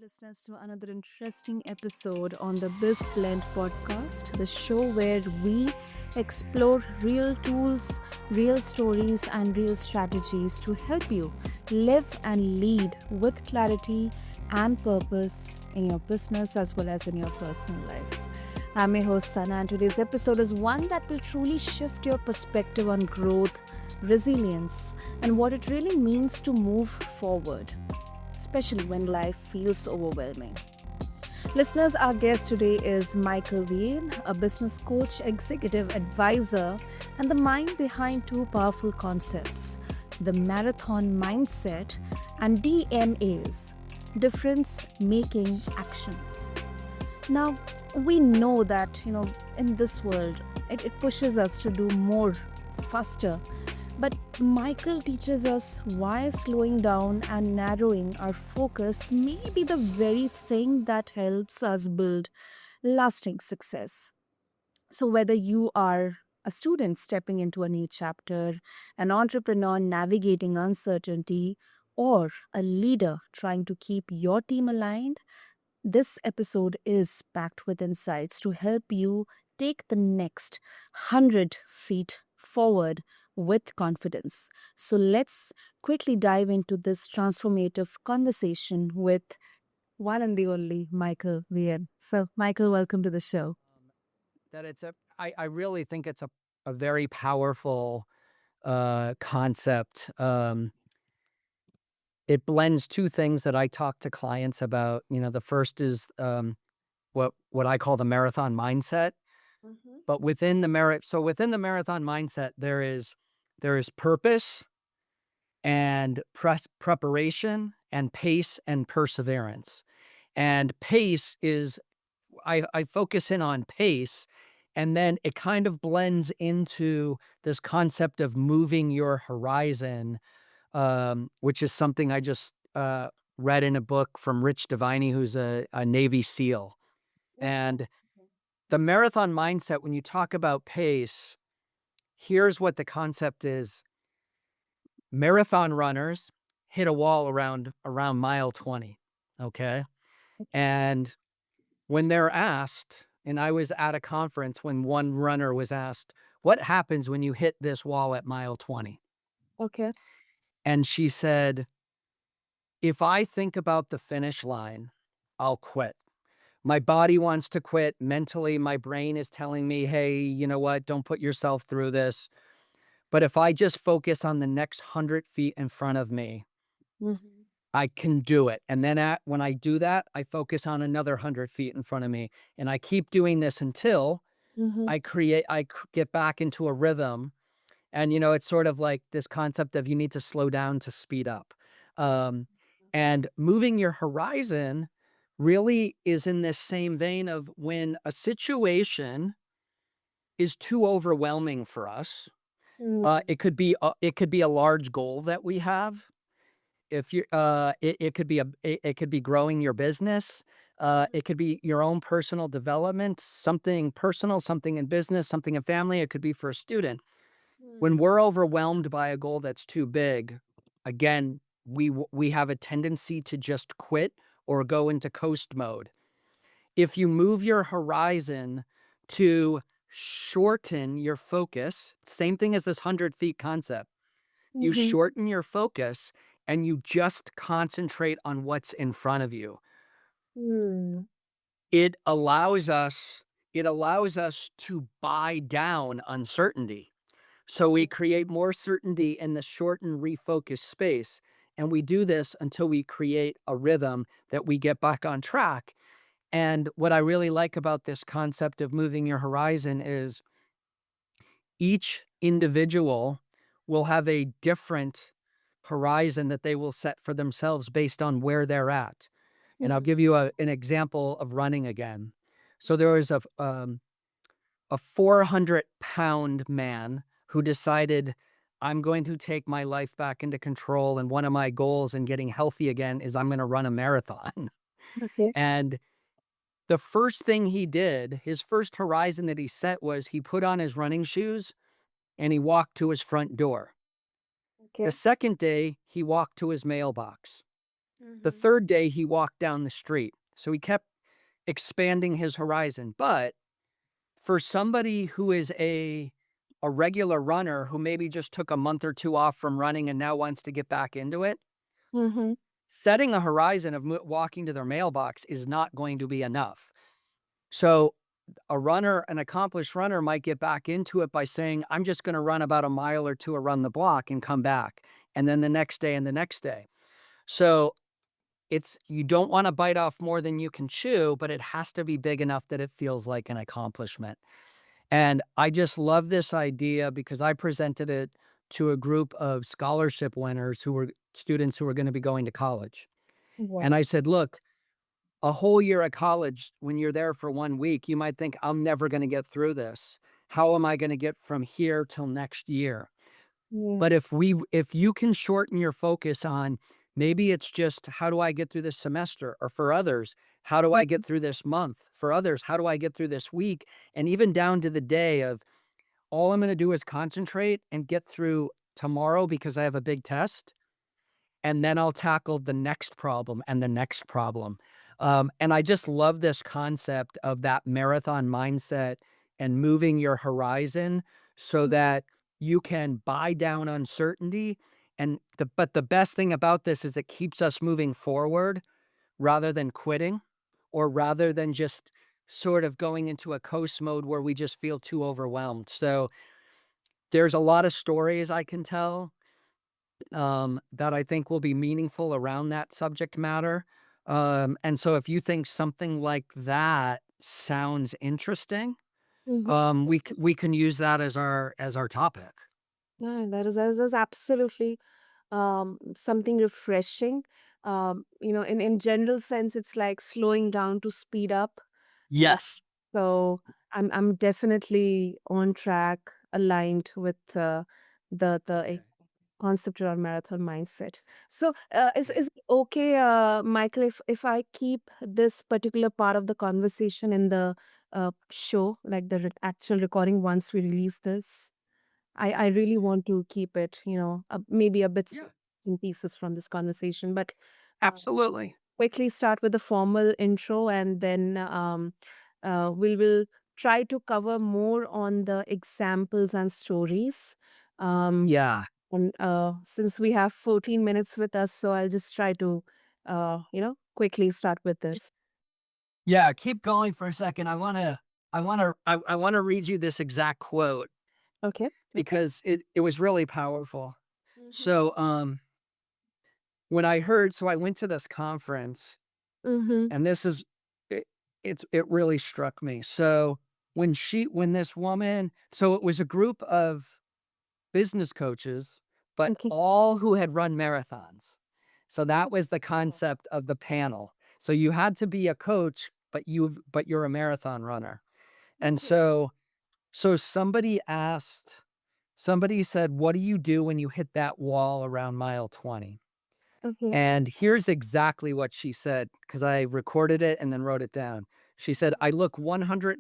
listeners, to another interesting episode on the BizBlend podcast, the show where we explore real tools, real stories, and real strategies to help you live and lead with clarity and purpose in your business as well as in your personal life. I'm your host, Sana, and today's episode is one that will truly shift your perspective on growth, resilience, and what it really means to move forward, especially when life feels overwhelming. Listeners, our guest today is Michael Viane, a business coach, executive advisor, and the mind behind two powerful concepts: the Marathon Mindset and DMAs, difference making actions. Now, we know that, in this world, it pushes us to do more faster. But Michael teaches us why slowing down and narrowing our focus may be the very thing that helps us build lasting success. So, whether you are a student stepping into a new chapter, an entrepreneur navigating uncertainty, or a leader trying to keep your team aligned, this episode is packed with insights to help you take the next 100 feet forward with confidence. So let's quickly dive into this transformative conversation with one and the only Michael Vian. So, Michael, welcome to the show. That it's I really think it's a very powerful concept. It blends two things that I talk to clients about. The first is what I call the marathon mindset. Mhm. But within the marathon mindset, there is purpose and preparation and pace and perseverance. And pace is I focus in on pace, and then it kind of blends into this concept of moving your horizon, which is something I just read in a book from Rich Divine, who's a Navy SEAL. Okay. And the marathon mindset, when you talk about pace, here's what the concept is: marathon runners hit a wall around mile 20. Okay. And when they're asked, and I was at a conference when one runner was asked, "What happens when you hit this wall at mile 20?" Okay. And she said, "If I think about the finish line, I'll quit. My body wants to quit. Mentally, my brain is telling me, hey, you know what? Don't put yourself through this. But if I just focus on the next 100 feet in front of me, Mhm. I can do it. And then when I do that, I focus on another 100 feet in front of me. And I keep doing this until Mhm. get back into a rhythm. And, it's sort of like this concept of you need to slow down to speed up. Um, and moving your horizon really is in this same vein of when a situation is too overwhelming for us. Mm. It could be a large goal that we have. If you it could be growing your business. It could be your own personal development, something personal, something in business, something in family. It could be for a student. When Mm. we're overwhelmed by a goal that's too big, again, we have a tendency to just quit or go into coast mode. If you move your horizon to shorten your focus, same thing as this 100 feet concept, you Mhm. shorten your focus and you just concentrate on what's in front of you. Mm. It allows us it allows us to buy down uncertainty. So we create more certainty in the shortened refocus space. And we do this until we create a rhythm that we get back on track. And what I really like about this concept of moving your horizon is each individual will have a different horizon that they will set for themselves based on where they're at. And I'll Mhm. give you an example of running again. So there was a 400-pound man who decided, I'm going to take my life back into control. And one of my goals in getting healthy again is I'm going to run a marathon. Okay. And the first thing he did, his first horizon that he set was he put on his running shoes and he walked to his front door. The Okay. second day, he walked to his mailbox. The Mhm. third day, he walked down the street. So he kept expanding his horizon. But for somebody who is a regular runner who maybe just took a month or 2 off from running and now wants to get back into it, Mhm. setting a horizon of walking to their mailbox is not going to be enough. So a runner, an accomplished runner might get back into it by saying, I'm just going to run about a mile or two around the block and come back. And then the next day and the next day. So it's, you don't want to bite off more than you can chew, but it has to be big enough that it feels like an accomplishment. And I just love this idea because I presented it to a group of scholarship winners who were students who were going to be going to college. And Wow. I said, look, a whole year at college, when you're there for 1 week, you might think, I'm never going to get through this. How am I going to get from here till next year? Yeah. But if you can shorten your focus on maybe it's just how do I get through this semester? Or for others, how do I get through this month? For others, how do I get through this week? And even down to the day of all I'm going to do is concentrate and get through tomorrow because I have a big test, and then I'll tackle the next problem and the next problem. And I just love this concept of that marathon mindset and moving your horizon so that you can buy down uncertainty. But the best thing about this is it keeps us moving forward rather than quitting or rather than just sort of going into a coast mode where we just feel too overwhelmed. So there's a lot of stories I can tell that I think will be meaningful around that subject matter. And so if you think something like that sounds interesting, Mhm. we can use that as our topic. Yeah, that is absolutely something refreshing. In general sense, it's like slowing down to speed up. Uh, Yes. so I'm definitely on track, aligned with the Okay. concept around marathon mindset. So, is Yeah. it okay, Michael, if I keep this particular part of the conversation in the show, like the actual recording once we release this? I really want to keep it, maybe a bit Yeah. in pieces from this conversation, but Absolutely. quickly start with the formal intro, and then we will try to cover more on the examples and stories. Um, Yeah. and since we have 14 minutes with us, so I'll just try to, quickly start with this. Yeah. Keep going for a second. I want to read you this exact quote Okay. Okay. because it was really powerful. Mm-hmm. So when I went to this conference. Mm-hmm. And this is it it really struck me. So, when this woman so it was a group of business coaches, but Okay. all who had run marathons. So that was the concept of the panel. So you had to be a coach, but you're a marathon runner. And Okay. so somebody said, "What do you do when you hit that wall around mile 20?" Okay. And here's exactly what she said, because I recorded it and then wrote it down. She said, I look 100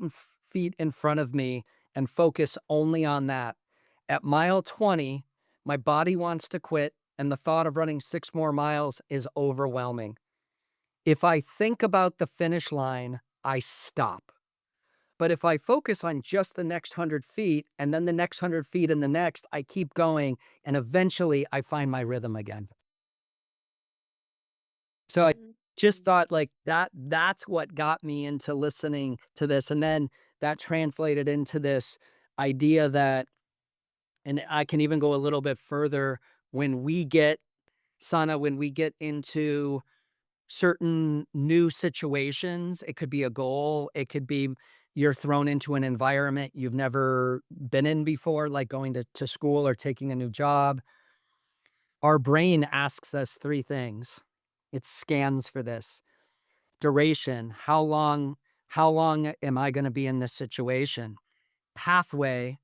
feet in front of me and focus only on that. At mile 20, my body wants to quit, and the thought of running 6 more miles is overwhelming. If I think about the finish line, I stop. But if I focus on just the next 100 feet and then the next 100 feet and the next, I keep going, and eventually I find my rhythm again. So I Mhm. just thought like that's what got me into listening to this, and then that translated into this idea that and I can even go a little bit further when we get when we get into certain new situations, it could be a goal, it could be you're thrown into an environment you've never been in before, like going to school or taking a new job. Our brain asks us 3 things. It scans for this. Duration, how long am I gonna be in this situation? Pathway,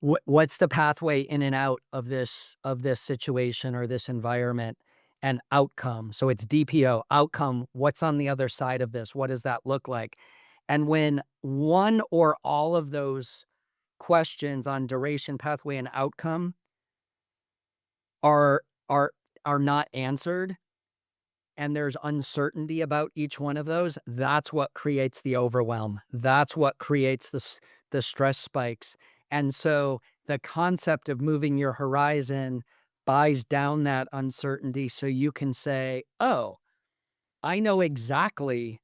what's the pathway in and out of this situation or this environment? And outcome, so it's DPO, outcome, what's on the other side of this? What does that look like? And when one or all of those questions on duration, pathway, and outcome are are not answered, and there's uncertainty about each one of those, that's what creates the overwhelm. That's what creates the stress spikes. And so the concept of moving your horizon buys down that uncertainty so you can say, "Oh, I know exactly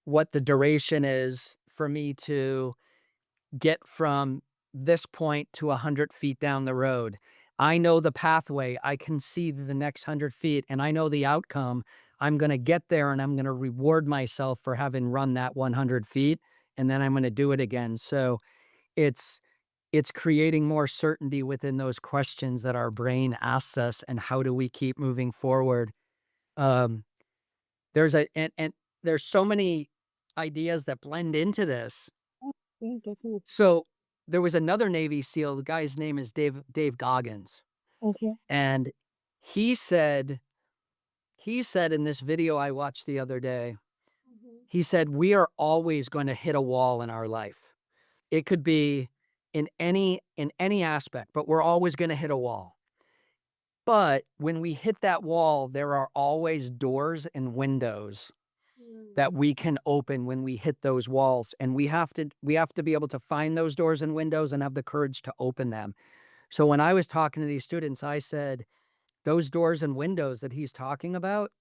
what the duration is for me to get from this point to 100 feet down the road. I know the pathway. I can see the next 100 feet and I know the outcome. I'm going to get there and I'm going to reward myself for having run that 100 feet and then I'm going to do it again." So it's it's creating more certainty within those questions that our brain asks us and how do we keep moving forward. Um, and there's so many ideas that blend into this. Yeah, definitely. So, there was another Navy SEAL, the guy's name is Dave Goggins, Okay. and he said he said in this video I watched the other day, Mhm. he said, "We are always gonna hit a wall in our life." It could be in any aspect, but we're always gonna hit a wall. But when we hit that wall, there are always doors and windows that Mm. we can open when we hit those walls, and we have to be able to find those doors and windows and have the courage to open them. So when I was talking to these students, I said, those doors and windows that he's talking about,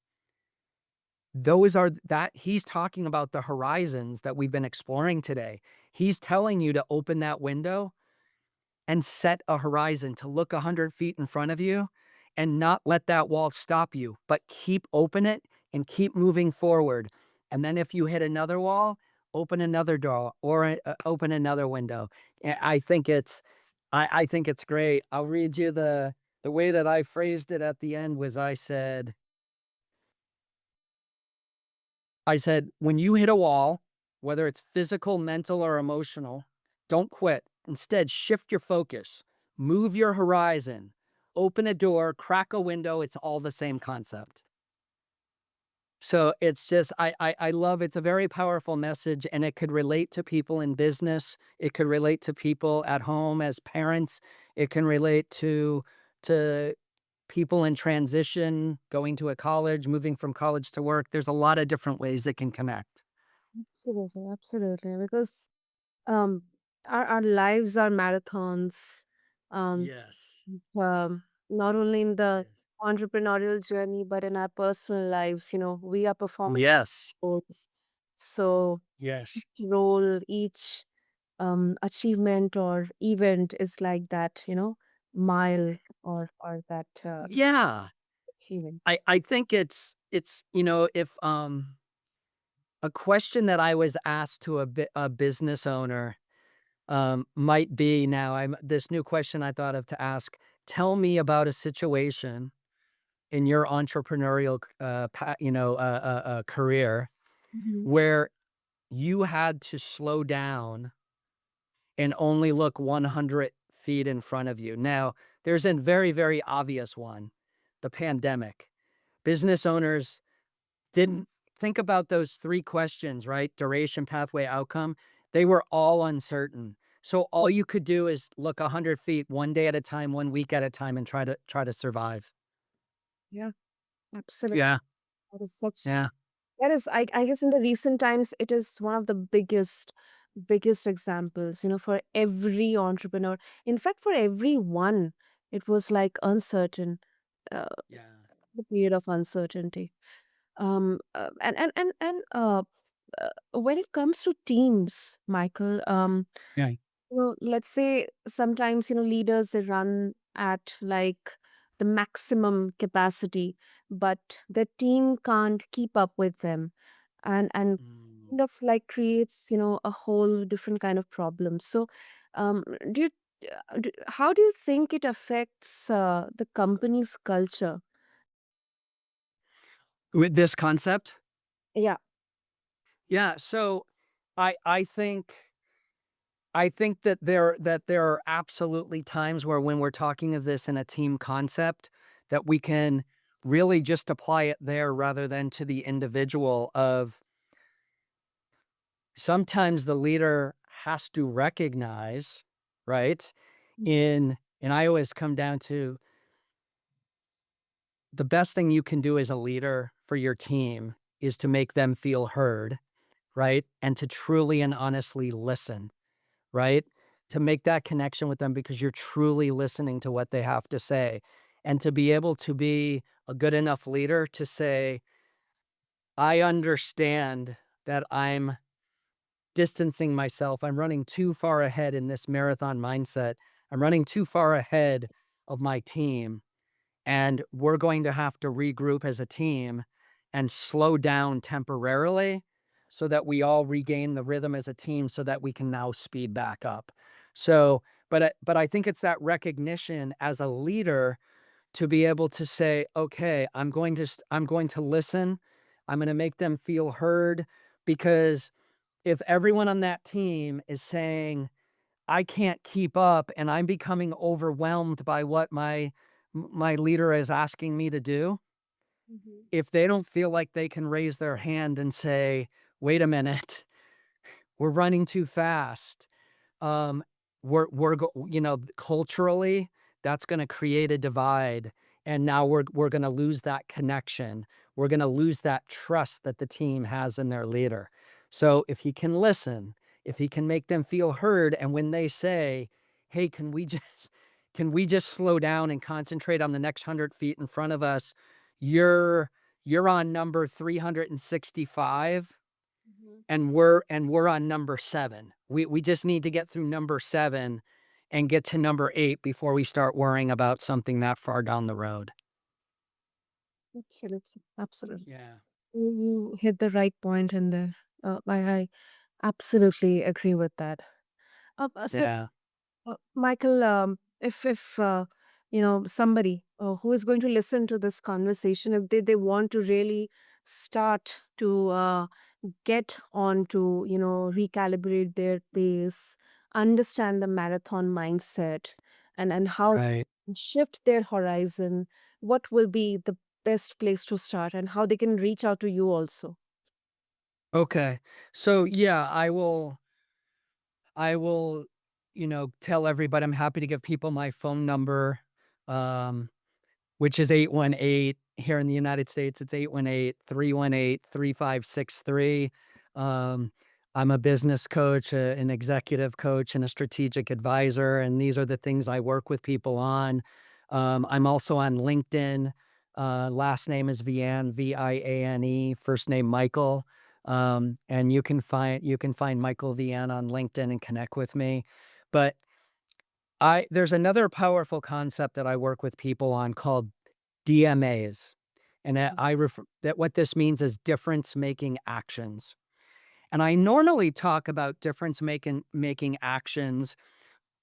those are that he's talking about the horizons that we've been exploring today. He's telling you to open that window and set a horizon to look 100 feet in front of you and not let that wall stop you, but keep open it and keep moving forward. And then if you hit another wall, open another door or open another window. I think it's great. I'll read you the way that I phrased it at the end was I said, when you hit a wall, whether it's physical, mental, or emotional, don't quit. Instead, shift your focus, move your horizon, open a door, crack a window. It's all the same concept. So it's just, I love it's a very powerful message and it could relate to people in business. It could relate to people at home as parents. It can relate to people in transition, going to a college, moving from college to work. There's a lot of different ways it can connect. Absolutely, absolutely. Because um our lives are marathons. Um Yes. not only in the Yes. entrepreneurial journey, but in our personal lives, we are performing Yes. roles. So Yes. each role, each achievement or event is like that, mile or that Yeah. achievement. I think it's, if, a question that I was asked to a business owner, might be now I'm this new question I thought of to ask, tell me about a situation in your entrepreneurial, career Mhm. where you had to slow down and only look 100 feet in front of you. Now, there's a very, very obvious one, the pandemic. Business owners didn't think about those 3 questions, right? Duration, pathway, outcome. They were all uncertain. So all you could do is look 100 feet 1 day at a time, 1 week at a time, and try to survive. Yeah, absolutely. Yeah, That is such yeah, that is I guess in the recent times it is one of the biggest examples, for every entrepreneur. In fact, for everyone, it was like uncertain, uh, yeah, the period of uncertainty. When it comes to teams, Michael, yeah. let's say sometimes, leaders they run at like the maximum capacity, but the team can't keep up with them, and Mm. kind of like creates, a whole different kind of problem. So, um, do you, how do you think it affects the company's culture? With this concept? Yeah. Yeah, so I think that there are absolutely times where when we're talking of this in a team concept, that we can really just apply it there rather than to the individual of sometimes the leader has to recognize, right? And I always come down to the best thing you can do as a leader for your team is to make them feel heard, right? And to truly and honestly listen, right? To make that connection with them because you're truly listening to what they have to say. And to be able to be a good enough leader to say, I understand that I'm distancing myself. I'm running too far ahead in this marathon mindset. I'm running too far ahead of my team. And we're going to have to regroup as a team and slow down temporarily so that we all regain the rhythm as a team so that we can now speed back up. So, but I think it's that recognition as a leader to be able to say, okay, I'm going to listen. I'm going to make them feel heard because if everyone on that team is saying, I can't keep up and I'm becoming overwhelmed by what my leader is asking me to do, Mhm. if they don't feel like they can raise their hand and say, "Wait a minute, we're running too fast." Um, culturally, that's gonna create a divide, and now we're gonna lose that connection. We're gonna lose that trust that the team has in their leader. So if he can listen, if he can make them feel heard, and when they say, "Hey, can we just can we just slow down and concentrate on the next 100 feet in front of us? You're you're on number 365 Mhm. and we're on number 7. We just need to get through number 7 and get to number 8 before we start worrying about something that far down the road." Absolutely. Absolutely. Yeah. You hit the right point in there. I absolutely agree with that. So, Yeah. Michael, if somebody who is going to listen to this conversation, if they want to really start to get on to recalibrate their pace, understand the marathon mindset, and how Right. shift their horizon, what will be the best place to start and how they can reach out to you also? Okay. So, yeah, I will, tell everybody I'm happy to give people my phone number. Um Which is 818 here in the United States, it's 818-318-3563. Um, I'm a business coach, an executive coach, and a strategic advisor, and these are the things I work with people on. I'm also on LinkedIn. Last name is Viane, Viane, first name Michael. And you can find Michael Viane on LinkedIn and connect with me. But I there's another powerful concept that I work with people on called DMAs. And I refer that what this means is difference making actions. And I normally talk about difference making actions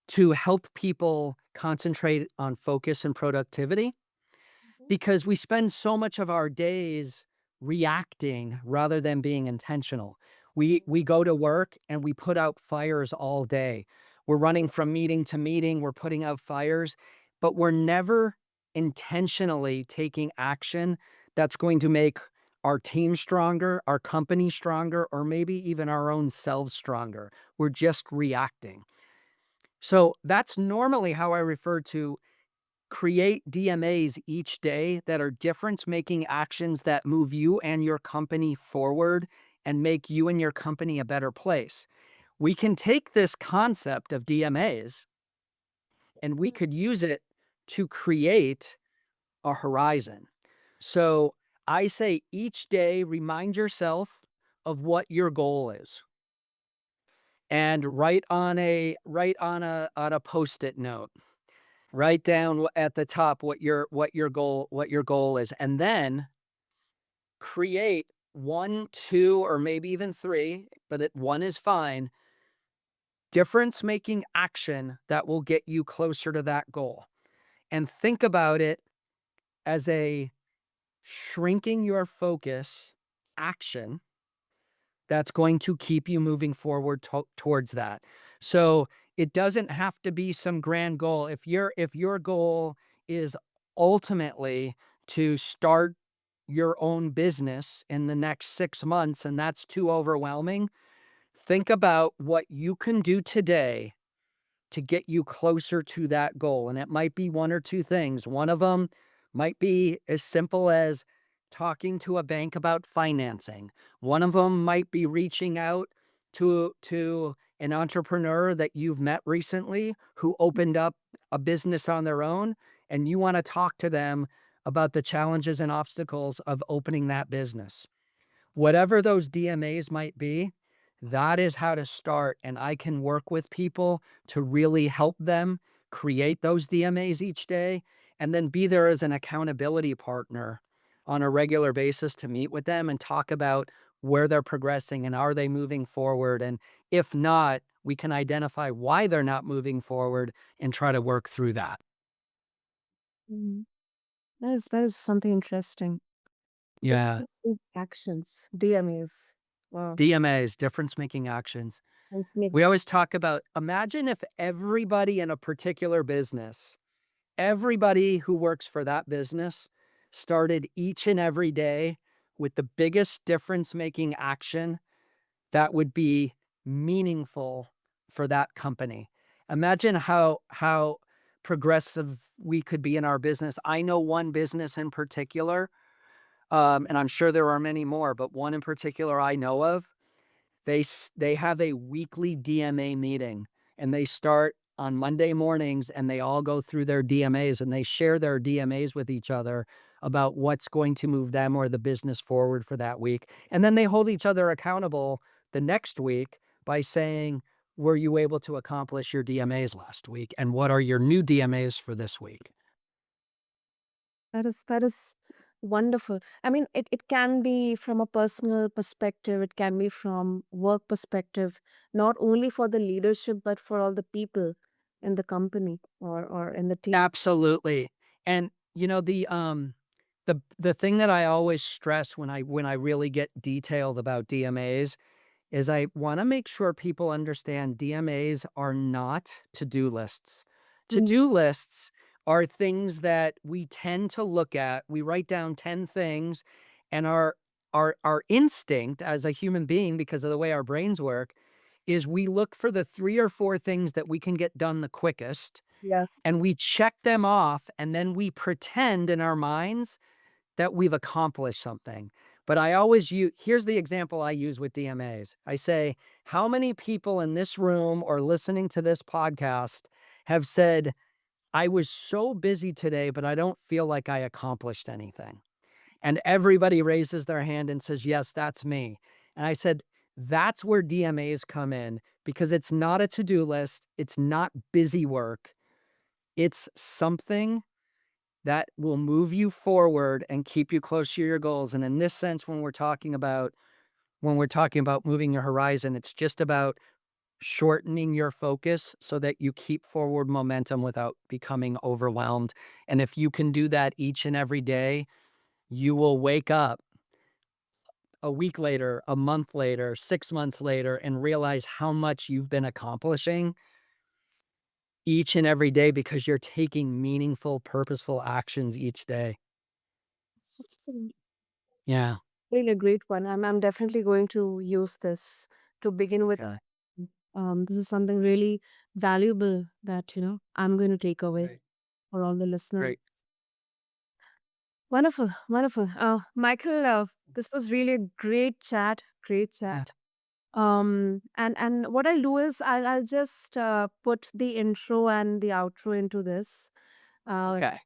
to help people concentrate on focus and productivity Mhm. because we spend so much of our days reacting rather than being intentional. We go to work and we put out fires all day. We're running from meeting to meeting, we're putting out fires, but we're never intentionally taking action that's going to make our team stronger, our company stronger, or maybe even our own selves stronger. We're just reacting. So that's normally how I refer to create DMAs each day that are difference making actions that move you and your company forward and make you and your company a better place. We can take this concept of DMAs and we could use it to create a horizon. So I say each day, remind yourself of what your goal is and write on a post-it note. Write down at the top what your goal is, and then create 1, 2, or maybe even 3, but 1 is fine, difference-making action that will get you closer to that goal. And think about it as a shrinking your focus action that's going to keep you moving forward towards that. So it doesn't have to be some grand goal. If your goal is ultimately to start your own business in the next 6 months and that's too overwhelming, think about what you can do today to get you closer to that goal. And it might be one or two things. One of them might be as simple as talking to a bank about financing. One of them might be reaching out to an entrepreneur that you've met recently who opened up a business on their own, and you want to talk to them about the challenges and obstacles of opening that business. Whatever those DMAs might be, that is how to start. And I can work with people to really help them create those DMAs each day and then be there as an accountability partner on a regular basis to meet with them and talk about where they're progressing and are they moving forward. And if not, we can identify why they're not moving forward and try to work through that. Mhm. That is something interesting. Yeah. Difference in actions, DMAs. Wow. DMAs, difference making actions. Let's make We always talk about imagine if everybody in a particular business, everybody who works for that business started each and every day with the biggest difference making action that would be meaningful for that company. Imagine how progressive we could be in our business. I know one business in particular, and I'm sure there are many more, but one in particular I know of they have a weekly DMA meeting, and they start on Monday mornings, and they all go through their DMAs, and they share their DMAs with each other about what's going to move them or the business forward for that week, and then they hold each other accountable the next week by saying, "Were you able to accomplish your DMAs last week, and what are your new DMAs for this week?" that is wonderful. I mean, it can be from a personal perspective, it can be from work perspective, not only for the leadership, but for all the people in the company or in the team. Absolutely. And the thing that I always stress when I really get detailed about DMAs is I want to make sure people understand DMAs are not to-do lists. Mhm. To-do lists are things that we tend to look at. We write down 10 things and our instinct as a human being because of the way our brains work is we look for the 3 or 4 things that we can get done the quickest Yeah. and we check them off and then we pretend in our minds that we've accomplished something. But I always use here's the example I use with DMAs. I say, how many people in this room or listening to this podcast have said, I was so busy today, but I don't feel like I accomplished anything? And everybody raises their hand and says, yes, that's me. And I said, that's where DMAs come in because it's not a to do list, it's not busy work, it's something that will move you forward and keep you close to your goals. And in this sense, when we're talking about moving your horizon, it's just about shortening your focus so that you keep forward momentum without becoming overwhelmed. And if you can do that each and every day, you will wake up a week later, a month later, 6 months later, and realize how much you've been accomplishing each and every day because you're taking meaningful, purposeful actions each day. Mm. Yeah. Really a great one. I'm definitely going to use this to begin with. Okay. This is something really valuable that, I'm going to take away Great. for all the listeners. Great. Wonderful, wonderful. Michael, this was really a great chat, great Yeah. chat. And what I'll do is I'll just put the intro and the outro into this. Uh, Okay.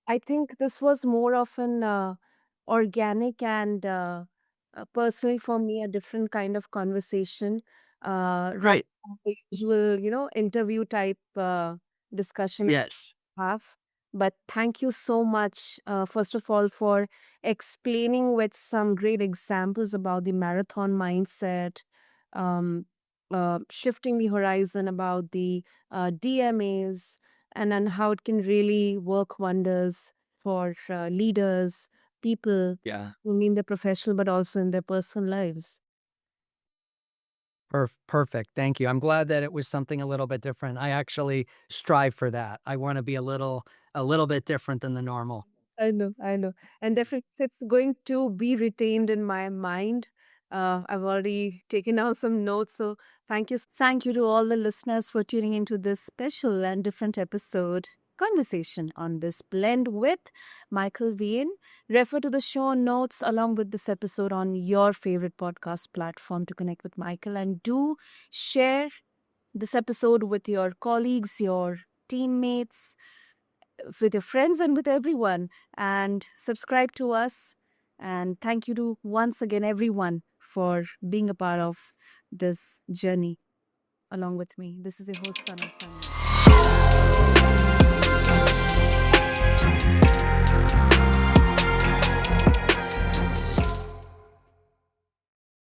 I think this was more of an organic and personally for me a different kind of conversation, rather Great. than the usual, interview type discussion Yes. have. But thank you so much, first of all, for explaining with some great examples about the marathon mindset, um, shifting the horizon about the DMAs, and how it can really work wonders for leaders, people, Yeah. I mean, their professional, but also in their personal lives. Perfect. Thank you. I'm glad that it was something a little bit different. I actually strive for that. I want to be a little bit different than the normal. I know, I know. And definitely it's going to be retained in my mind. I've already taken down some notes. So thank you. Thank you to all the listeners for tuning into this special and different episode. conversation on BizBlend with Michael Viane. Refer to the show notes along with this episode on your favorite podcast platform to connect with Michael, and do share this episode with your colleagues, your teammates, with your friends, and with everyone. And subscribe to us. And thank you to once again everyone for being a part of this journey along with me. This is your host, Sana. Signing off.